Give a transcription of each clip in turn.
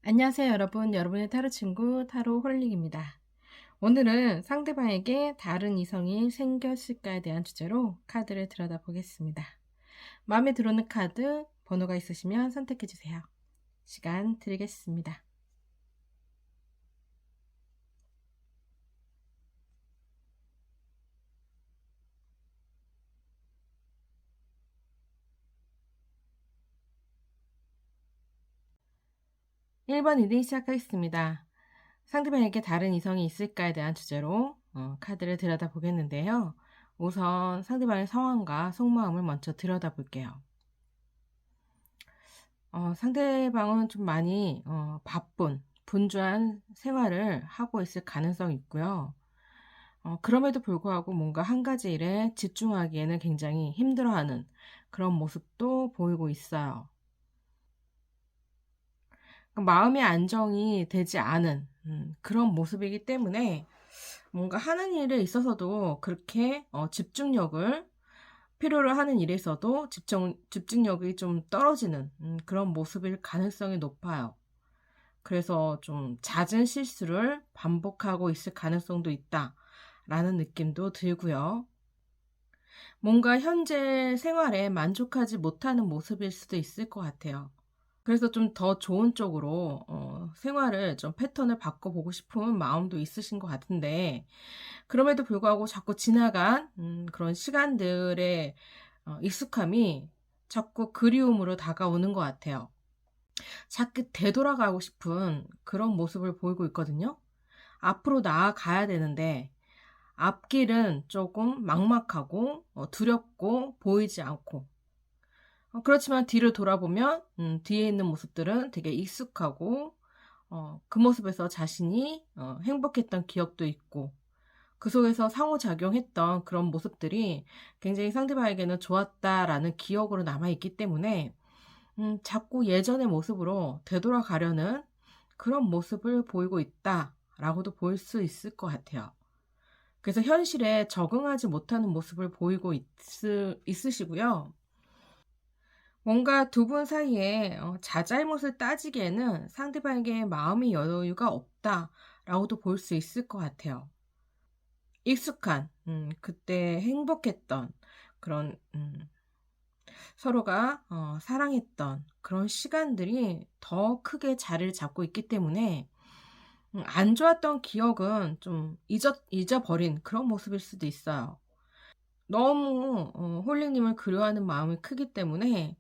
안녕하세요 여러분. 여러분의 타로 친구 타로 홀릭입니다. 오늘은 상대방에게 다른 이성이 생겼을까에 대한 주제로 카드를 들여다 보겠습니다. 마음에 들어오는 카드 번호가 있으시면 선택해 주세요. 시간 드리겠습니다. (1번) 리딩 시작하겠습니다. 상대방에게 다른 이성이 있을까에 대한 주제로 카드를 들여다 보겠는데요. 우선 상대방의 상황과 속마음을 먼저 들여다 볼게요. 상대방은 좀 많이 바쁜 분주한 생활을 하고 있을 가능성이 있고요. 그럼에도 불구하고 뭔가 한 가지 일에 집중하기에는 굉장히 힘들어하는 그런 모습도 보이고 있어요. 마음의 안정이 되지 않은 그런 모습이기 때문에 뭔가 하는 일에 있어서도 그렇게 집중력을 필요로 하는 일에 있어도 집중력이 좀 떨어지는 그런 모습일 가능성이 높아요. 그래서 좀 잦은 실수를 반복하고 있을 가능성도 있다라는 느낌도 들고요. 뭔가 현재 생활에 만족하지 못하는 모습일 수도 있을 것 같아요. 그래서 좀 더 좋은 쪽으로 생활을 좀 패턴을 바꿔보고 싶은 마음도 있으신 것 같은데, 그럼에도 불구하고 자꾸 지나간 그런 시간들의 익숙함이 자꾸 그리움으로 다가오는 것 같아요. 자꾸 되돌아가고 싶은 그런 모습을 보이고 있거든요. 앞으로 나아가야 되는데 앞길은 조금 막막하고 두렵고 보이지 않고, 그렇지만 뒤를 돌아보면 뒤에 있는 모습들은 되게 익숙하고 그 모습에서 자신이 행복했던 기억도 있고, 그 속에서 상호작용했던 그런 모습들이 굉장히 상대방에게는 좋았다라는 기억으로 남아있기 때문에 자꾸 예전의 모습으로 되돌아가려는 그런 모습을 보이고 있다라고도 볼 수 있을 것 같아요. 그래서 현실에 적응하지 못하는 모습을 보이고 있으시고요. 뭔가 두 분 사이에 자잘못을 따지기에는 상대방에게 마음의 여유가 없다라고도 볼 수 있을 것 같아요. 익숙한 그때 행복했던 그런 서로가 사랑했던 그런 시간들이 더 크게 자리를 잡고 있기 때문에 안 좋았던 기억은 좀 잊어버린 그런 모습일 수도 있어요. 너무 홀리님을 그리워하는 마음이 크기 때문에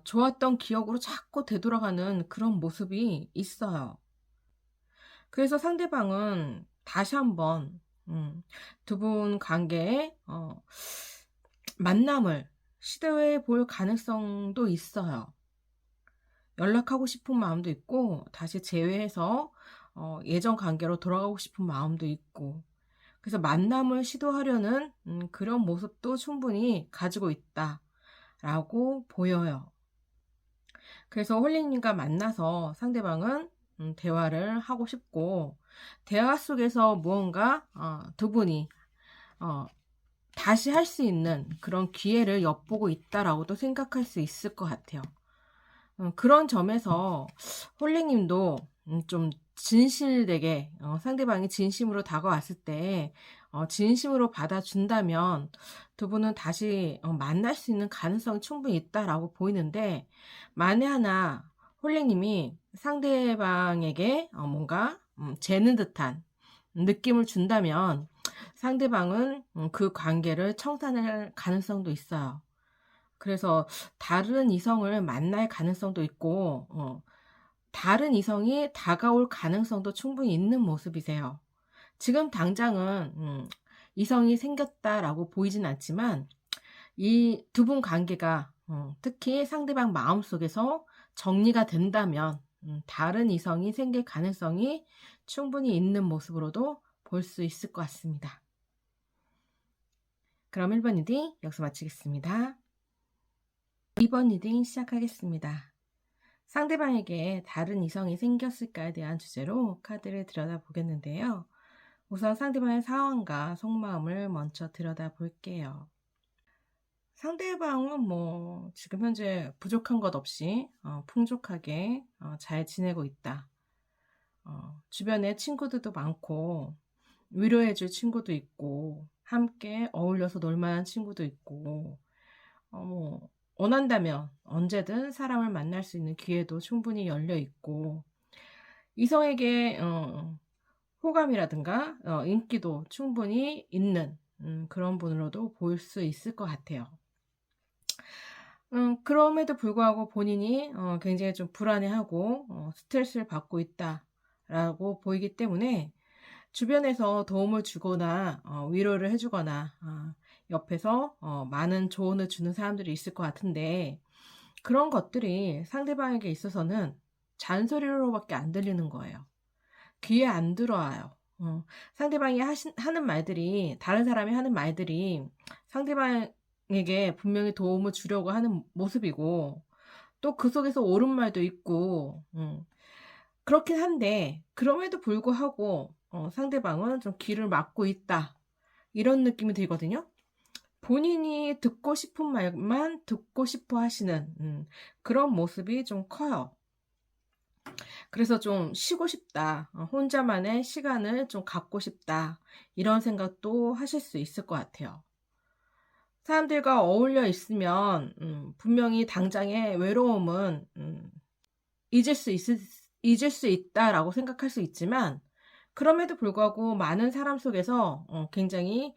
좋았던 기억으로 자꾸 되돌아가는 그런 모습이 있어요. 그래서 상대방은 다시 한번 두 분 관계에 만남을 시도해 볼 가능성도 있어요. 연락하고 싶은 마음도 있고 다시 재회해서 예전 관계로 돌아가고 싶은 마음도 있고, 그래서 만남을 시도하려는 그런 모습도 충분히 가지고 있다라고 보여요. 그래서 홀리님과 만나서 상대방은 대화를 하고 싶고, 대화 속에서 무언가 두 분이 어, 다시 할 수 있는 그런 기회를 엿보고 있다라고도 생각할 수 있을 것 같아요. 그런 점에서 홀리님도 좀 진실되게 상대방이 진심으로 다가왔을 때 진심으로 받아준다면 두 분은 다시 만날 수 있는 가능성이 충분히 있다라고 보이는데, 만에 하나 홀리님이 상대방에게 뭔가 재는 듯한 느낌을 준다면 상대방은 그 관계를 청산할 가능성도 있어요. 그래서 다른 이성을 만날 가능성도 있고, 다른 이성이 다가올 가능성도 충분히 있는 모습이세요. 지금 당장은 이성이 생겼다라고 보이진 않지만 이 두 분 관계가 특히 상대방 마음속에서 정리가 된다면 다른 이성이 생길 가능성이 충분히 있는 모습으로도 볼 수 있을 것 같습니다. 그럼 1번 리딩 여기서 마치겠습니다. 2번 리딩 시작하겠습니다. 상대방에게 다른 이성이 생겼을까에 대한 주제로 카드를 들여다보겠는데요. 우선 상대방의 상황과 속마음을 먼저 들여다볼게요. 상대방은 뭐 지금 현재 부족한 것 없이 풍족하게 잘 지내고 있다. 주변에 친구들도 많고 위로해 줄 친구도 있고 함께 어울려서 놀 만한 친구도 있고 뭐 원한다면 언제든 사람을 만날 수 있는 기회도 충분히 열려 있고 이성에게 호감이라든가 인기도 충분히 있는 그런 분으로도 볼 수 있을 것 같아요. 그럼에도 불구하고 본인이 굉장히 좀 불안해하고 스트레스를 받고 있다라고 보이기 때문에 주변에서 도움을 주거나 위로를 해 주거나 옆에서 많은 조언을 주는 사람들이 있을 것 같은데 그런 것들이 상대방에게 있어서는 잔소리로밖에 안 들리는 거예요. 귀에 안 들어와요. 상대방이 하는 말들이 다른 사람이 하는 말들이 상대방에게 분명히 도움을 주려고 하는 모습이고 또 그 속에서 옳은 말도 있고 그렇긴 한데 그럼에도 불구하고 상대방은 좀 귀를 막고 있다. 이런 느낌이 들거든요. 본인이 듣고 싶은 말만 듣고 싶어 하시는 그런 모습이 좀 커요. 그래서 좀 쉬고 싶다. 혼자만의 시간을 좀 갖고 싶다. 이런 생각도 하실 수 있을 것 같아요. 사람들과 어울려 있으면 분명히 당장의 외로움은 잊을 수 있다라고 생각할 수 있지만 그럼에도 불구하고 많은 사람 속에서 굉장히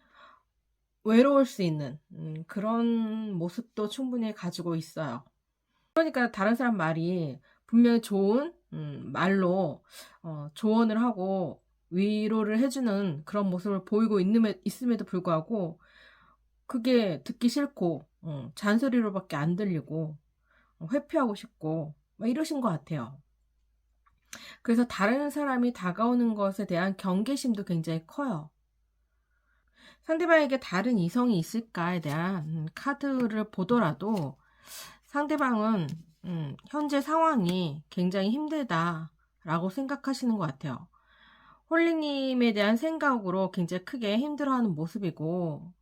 외로울 수 있는 그런 모습도 충분히 가지고 있어요. 그러니까 다른 사람 말이 분명히 좋은 말로 조언을 하고 위로를 해 주는 그런 모습을 보이고 있음에도 불구하고 그게 듣기 싫고 잔소리로밖에 안 들리고 회피하고 싶고 막 이러신 것 같아요. 그래서 다른 사람이 다가오는 것에 대한 경계심도 굉장히 커요. 상대방에게 다른 이성이 있을까에 대한 카드를 보더라도 상대방은 현재 상황이 굉장히 힘들다라고 생각하시는 것 같아요. 홀리님에 대한 생각으로 굉장히 크게 힘들어하는 모습이고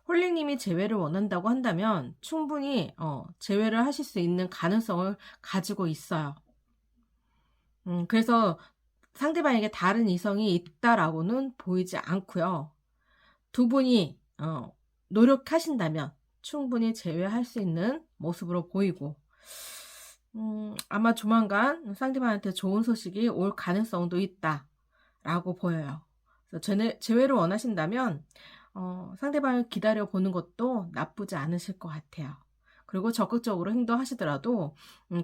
홀리님이 재회를 원한다고 한다면 충분히 재회를 하실 수 있는 가능성을 가지고 있어요. 그래서 상대방에게 다른 이성이 있다라고는 보이지 않고요. 두 분이 노력하신다면 충분히 재회할 수 있는 모습으로 보이고 아마 조만간 상대방한테 좋은 소식이 올 가능성도 있다라고 보여요. 그래서 재회를 원하신다면 상대방을 기다려보는 것도 나쁘지 않으실 것 같아요. 그리고 적극적으로 행동하시더라도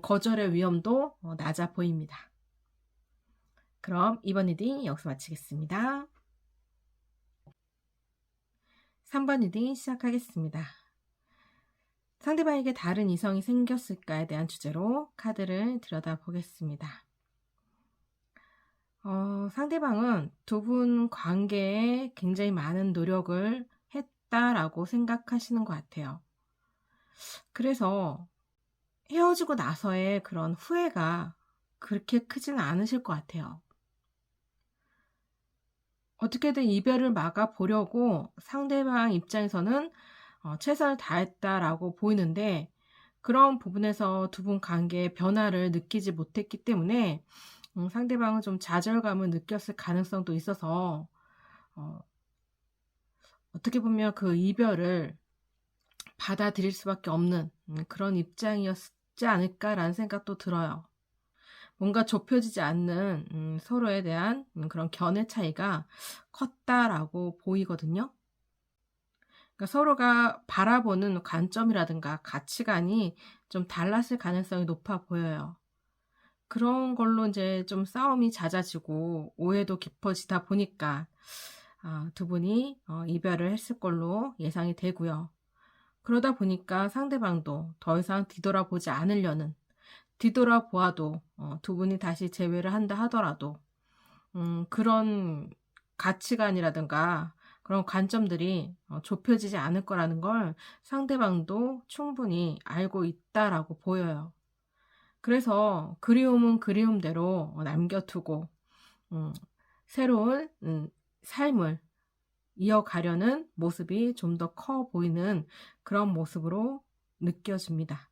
거절의 위험도 낮아 보입니다. 그럼 이번 리딩 여기서 마치겠습니다. 3번 리딩 시작하겠습니다. 상대방에게 다른 이성이 생겼을까에 대한 주제로 카드를 들여다보겠습니다. 상대방은 두 분 관계에 굉장히 많은 노력을 했다라고 생각하시는 것 같아요. 그래서 헤어지고 나서의 그런 후회가 그렇게 크지는 않으실 것 같아요. 어떻게든 이별을 막아보려고 상대방 입장에서는 최선을 다했다라고 보이는데 그런 부분에서 두 분 관계의 변화를 느끼지 못했기 때문에 상대방은 좀 좌절감을 느꼈을 가능성도 있어서 어떻게 보면 그 이별을 받아들일 수밖에 없는 그런 입장이었지 않을까라는 생각도 들어요. 뭔가 좁혀지지 않는 서로에 대한 그런 견해 차이가 컸다라고 보이거든요. 그러니까 서로가 바라보는 관점이라든가 가치관이 좀 달랐을 가능성이 높아 보여요. 그런 걸로 이제 좀 싸움이 잦아지고 오해도 깊어지다 보니까 두 분이 이별을 했을 걸로 예상이 되고요. 그러다 보니까 상대방도 더 이상 뒤돌아보지 않으려는 뒤돌아보아도 두 분이 다시 재회를 한다 하더라도 그런 가치관이라든가 그런 관점들이 좁혀지지 않을 거라는 걸 상대방도 충분히 알고 있다라고 보여요. 그래서 그리움은 그리움대로 남겨두고 새로운 삶을 이어가려는 모습이 좀 더 커 보이는 그런 모습으로 느껴집니다.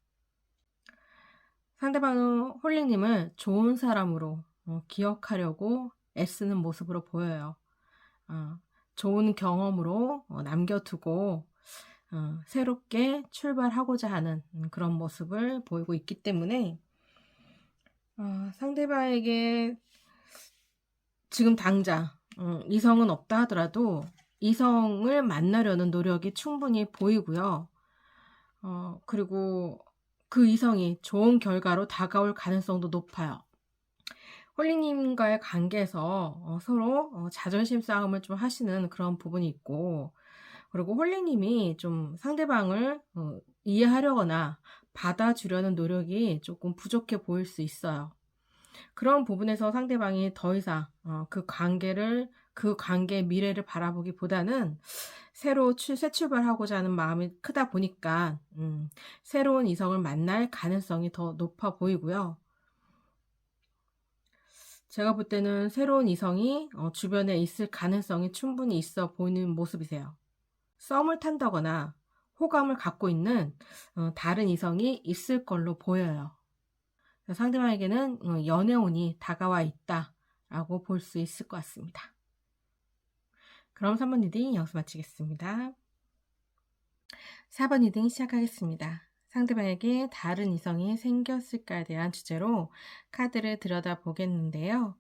상대방은 홀리님을 좋은 사람으로 기억하려고 애쓰는 모습으로 보여요. 좋은 경험으로 남겨두고 새롭게 출발하고자 하는 그런 모습을 보이고 있기 때문에 상대방에게 지금 당장 이성은 없다 하더라도 이성을 만나려는 노력이 충분히 보이고요. 그리고 그 이성이 좋은 결과로 다가올 가능성도 높아요. 홀리님과의 관계에서 서로 자존심 싸움을 좀 하시는 그런 부분이 있고, 그리고 홀리님이 좀 상대방을 이해하려거나 받아주려는 노력이 조금 부족해 보일 수 있어요. 그런 부분에서 상대방이 더 이상 그 관계의 미래를 바라보기보다는 새 출발하고자 하는 마음이 크다 보니까 새로운 이성을 만날 가능성이 더 높아 보이고요. 제가 볼 때는 새로운 이성이 주변에 있을 가능성이 충분히 있어 보이는 모습이세요. 썸을 탄다거나 호감을 갖고 있는 다른 이성이 있을 걸로 보여요. 상대방에게는 연애운이 다가와 있다라고 볼 수 있을 것 같습니다. 그럼 3번 리딩 여기서 마치겠습니다. 4번 리딩 시작하겠습니다. 상대방에게 다른 이성이 생겼을까에 대한 주제로 카드를 들여다보겠는데요.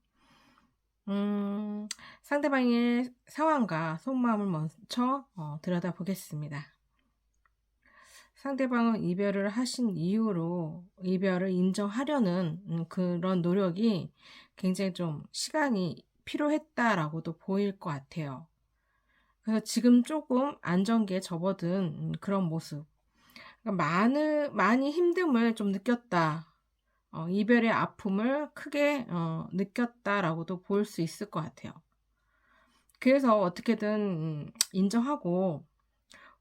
상대방의 상황과 속마음을 먼저 들여다보겠습니다. 상대방은 이별을 하신 이후로 이별을 인정하려는 그런 노력이 굉장히 좀 시간이 필요했다라고도 보일 것 같아요. 그래서 지금 조금 안정기에 접어든 그런 모습. 그러니까 많이 힘듦을 좀 느꼈다. 이별의 아픔을 크게 느꼈다라고도 볼 수 있을 것 같아요. 그래서 어떻게든 인정하고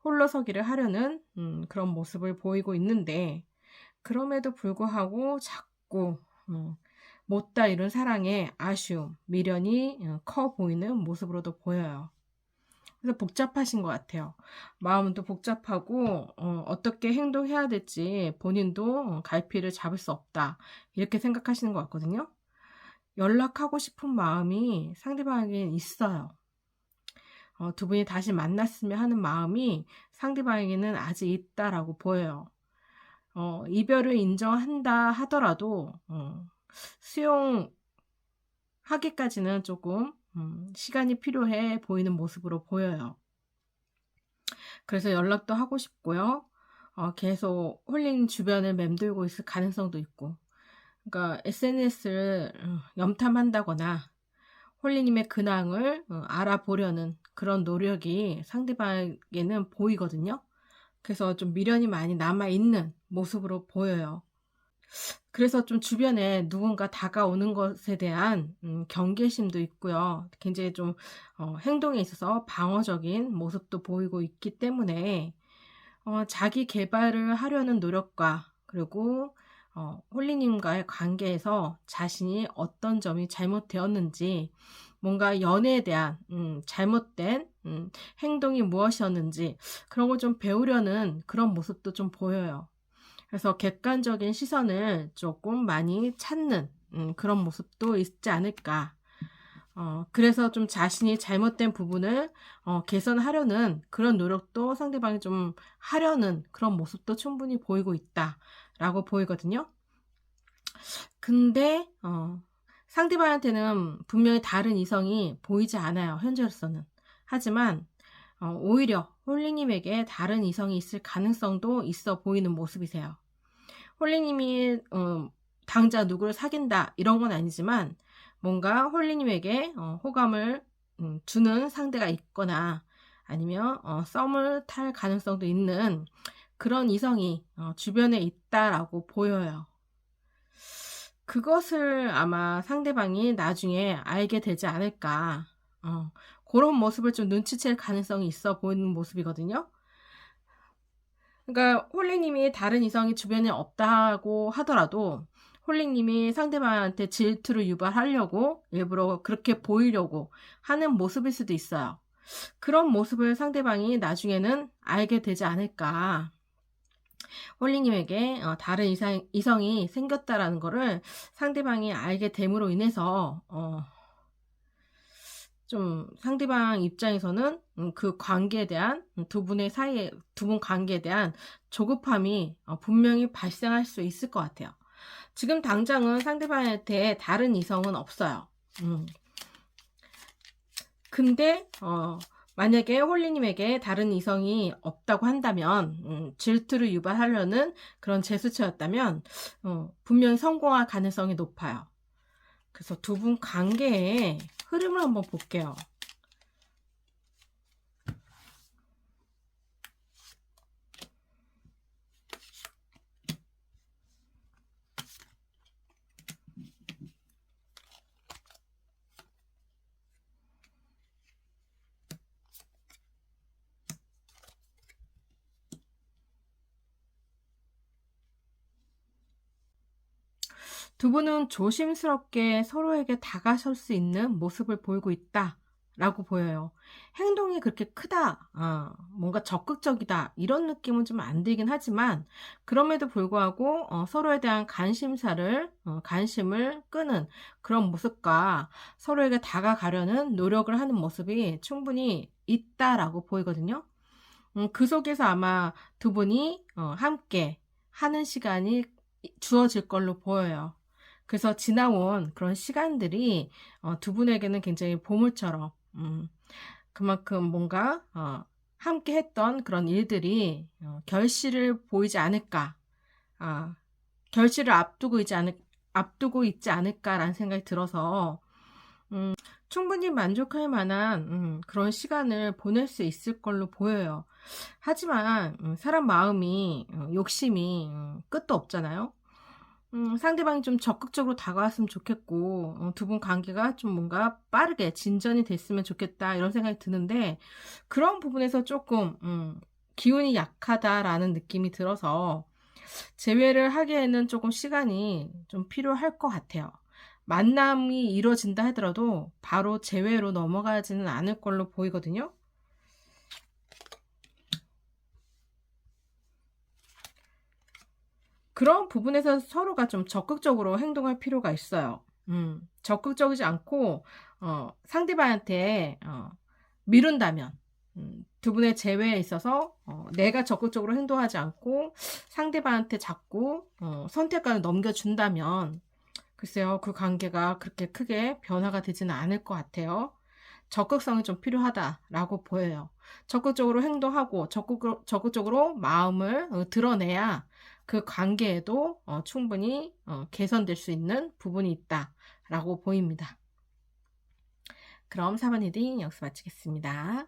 홀로서기를 하려는 그런 모습을 보이고 있는데, 그럼에도 불구하고 자꾸 못다 이룬 사랑의 아쉬움, 미련이 커 보이는 모습으로도 보여요. 그래서 복잡하신 것 같아요. 마음도 복잡하고 어떻게 행동해야 될지 본인도 갈피를 잡을 수 없다, 이렇게 생각하시는 것 같거든요. 연락하고 싶은 마음이 상대방에게 있어요. 두 분이 다시 만났으면 하는 마음이 상대방에게는 아직 있다라고 보여요. 이별을 인정한다 하더라도 수용하기까지는 조금 시간이 필요해 보이는 모습으로 보여요. 그래서 연락도 하고 싶고요. 계속 홀린 주변을 맴돌고 있을 가능성도 있고, 그러니까 SNS를 염탐한다거나 홀리님의 근황을 알아보려는 그런 노력이 상대방에게는 보이거든요. 그래서 좀 미련이 많이 남아있는 모습으로 보여요. 그래서 좀 주변에 누군가 다가오는 것에 대한 경계심도 있고요. 굉장히 좀 행동에 있어서 방어적인 모습도 보이고 있기 때문에 자기 개발을 하려는 노력과, 그리고 홀리님과의 관계에서 자신이 어떤 점이 잘못되었는지, 뭔가 연애에 대한 잘못된 행동이 무엇이었는지 그런 걸 좀 배우려는 그런 모습도 좀 보여요. 그래서 객관적인 시선을 조금 많이 찾는 그런 모습도 있지 않을까. 그래서 좀 자신이 잘못된 부분을 개선하려는 그런 노력도 상대방이 좀 하려는 그런 모습도 충분히 보이고 있다라고 보이거든요. 근데 상대방한테는 분명히 다른 이성이 보이지 않아요, 현재로서는. 하지만 오히려 홀리님에게 다른 이성이 있을 가능성도 있어 보이는 모습이세요. 홀리님이 당장 누구를 사귄다 이런 건 아니지만, 뭔가 홀리님에게 호감을 주는 상대가 있거나, 아니면 썸을 탈 가능성도 있는 그런 이성이 주변에 있다라고 보여요. 그것을 아마 상대방이 나중에 알게 되지 않을까. 그런 모습을 좀 눈치챌 가능성이 있어 보이는 모습이거든요. 그러니까 홀리님이 다른 이성이 주변에 없다고 하더라도 홀리님이 상대방한테 질투를 유발하려고 일부러 그렇게 보이려고 하는 모습일 수도 있어요. 그런 모습을 상대방이 나중에는 알게 되지 않을까. 홀리님에게 다른 이성이 생겼다라는 거를 상대방이 알게 됨으로 인해서 좀 상대방 입장에서는 그 관계에 대한 두 분 관계에 대한 조급함이 분명히 발생할 수 있을 것 같아요. 지금 당장은 상대방한테 다른 이성은 없어요. 근데 만약에 홀리님에게 다른 이성이 없다고 한다면 질투를 유발하려는 그런 제스처였다면 분명히 성공할 가능성이 높아요. 그래서 두 분 관계의 흐름을 한번 볼게요. 두 분은 조심스럽게 서로에게 다가설 수 있는 모습을 보이고 있다 라고 보여요. 행동이 그렇게 크다, 뭔가 적극적이다 이런 느낌은 좀 안 들긴 하지만 그럼에도 불구하고 서로에 대한 관심을 끄는 그런 모습과 서로에게 다가가려는 노력을 하는 모습이 충분히 있다라고 보이거든요. 그 속에서 아마 두 분이 함께 하는 시간이 주어질 걸로 보여요. 그래서 지나온 그런 시간들이 두 분에게는 굉장히 보물처럼 그만큼 뭔가 함께 했던 그런 일들이 결실을 보이지 않을까, 결실을 앞두고 있지 않을까라는 생각이 들어서 충분히 만족할 만한 그런 시간을 보낼 수 있을 걸로 보여요. 하지만 사람 마음이 욕심이 끝도 없잖아요. 상대방이 좀 적극적으로 다가왔으면 좋겠고 두 분 관계가 좀 뭔가 빠르게 진전이 됐으면 좋겠다 이런 생각이 드는데 그런 부분에서 조금 기운이 약하다라는 느낌이 들어서 재회를 하기에는 조금 시간이 좀 필요할 것 같아요. 만남이 이루어진다 하더라도 바로 재회로 넘어가지는 않을 걸로 보이거든요. 그런 부분에서 서로가 좀 적극적으로 행동할 필요가 있어요. 적극적이지 않고 상대방한테 미룬다면 두 분의 재회에 있어서 내가 적극적으로 행동하지 않고 상대방한테 자꾸 선택권을 넘겨준다면 글쎄요, 그 관계가 그렇게 크게 변화가 되지는 않을 것 같아요. 적극성이 좀 필요하다라고 보여요. 적극적으로 행동하고 적극적으로 마음을 드러내야 그 관계에도 충분히 개선될 수 있는 부분이 있다라고 보입니다. 그럼 4번 리딩 여기서 마치겠습니다.